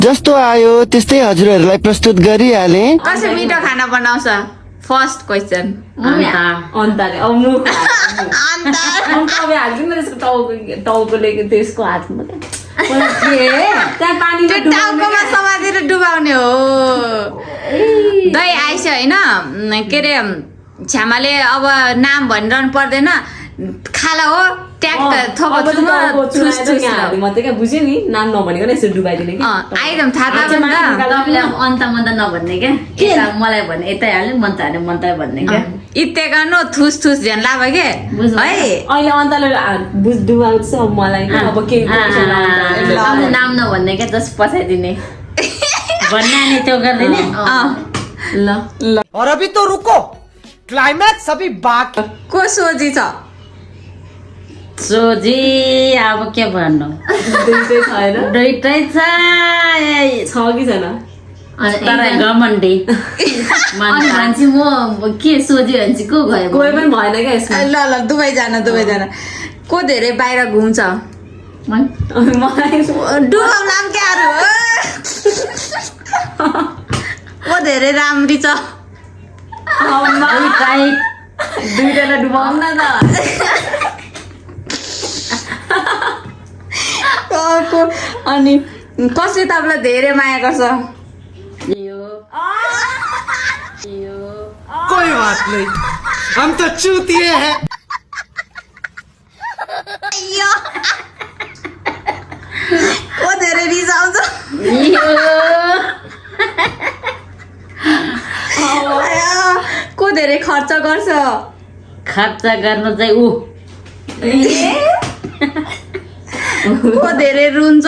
जस्तो आयो त्यस्तै हजुरहरूलाई प्रस्तुत गरिहाले। कसरी मिठो खाना बनाउँछ? First question. अन्ताले अब मुख अब हाल्छु नि त्यसको टाउकोले त्यसको हातमा त्यहाँ पानी त्यो टाउकोमा समातेर डुबाउने हो। दही आइस होइन के अरे छ्यामाले अब नाम भनिरहनु पर्दैन खाला हो ट्याक्क थोपथुमा मात्रै क्या बुझ्यो नि नाम नभनेको यसो डुबाइदिने कि आइरहनु थाहा छ नि त। तपाईँले अन्त मन्त नभन्ने क्या यता मलाई भन्ने यतै हाल्यो मन्त हाल्यो मन्त भन्ने क्या इत्ते गर्नु थुस थुस झ्यान लाभ के है। अहिले अन्तले डुबाउँछ मलाई अब के नाम नभन्ने क्या जस पछाइदिने भन्ने नि त्यो गर्दैन ल और अभी तो रुको क्लाइमैक्स अभी बाकी। को सोझी छ? सोझी अब के भन्नु दुइटै छैन दुइटै छ छ कि छैन तर घमण्डी मान्छे म के सोझी भन्छ को गयो कोही पनि भएन क्या यसमा ल ल दुवैजना को धेरै बाहिर घुम्छ? मलाई डुबाउला पनि क्या अरू को धेरै राम्री छ? दुइटालाई डुबाउँ न त अनि कसले तपाईँलाई धेरै माया गर्छ? कोई बात नहीं हम तो चूतिए हैं। को धेरै रिसाउँछ? को धेरै खर्च गर्छ? खर्च गर्नु चाहिँ को धेरै रुन्छ?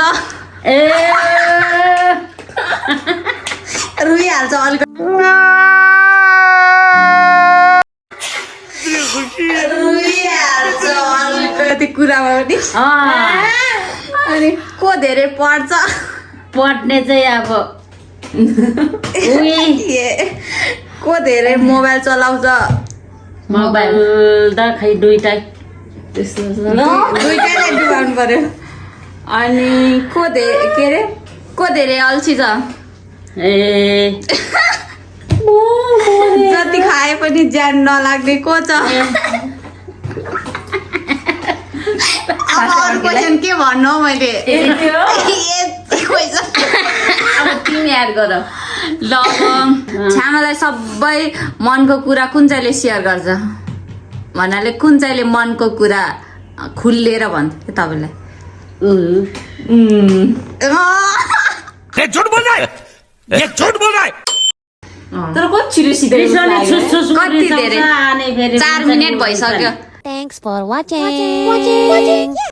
रुइहाल्छ अलिकति कुरामा पनि। अनि को धेरै पढ्छ? पढ्ने चाहिँ अब को धेरै मोबाइल चलाउँछ? मोबाइल त खै दुइटै दुइटैलाई डुबाउनु पर्यो। अनि को धेरै अल्छी छ? जति खाए पनि ज्यान नलाग्ने को छ? अब अरू क्वेसन के भन्नु हौ मैले? अब तिमी याद गर ल छ्यामालाई सबै मनको कुरा कुन चाहिँले सेयर गर्छ? भन्नाले कुन चाहिँले मनको कुरा खुल्लिएर भन्छ के तपाईँलाई? ये झूठ बोल रहा है, ये झूठ बोल रहा है। तर कति छिटो सिधै कति धेरै 4 मिनेट भइसक्यो। Thanks for watching.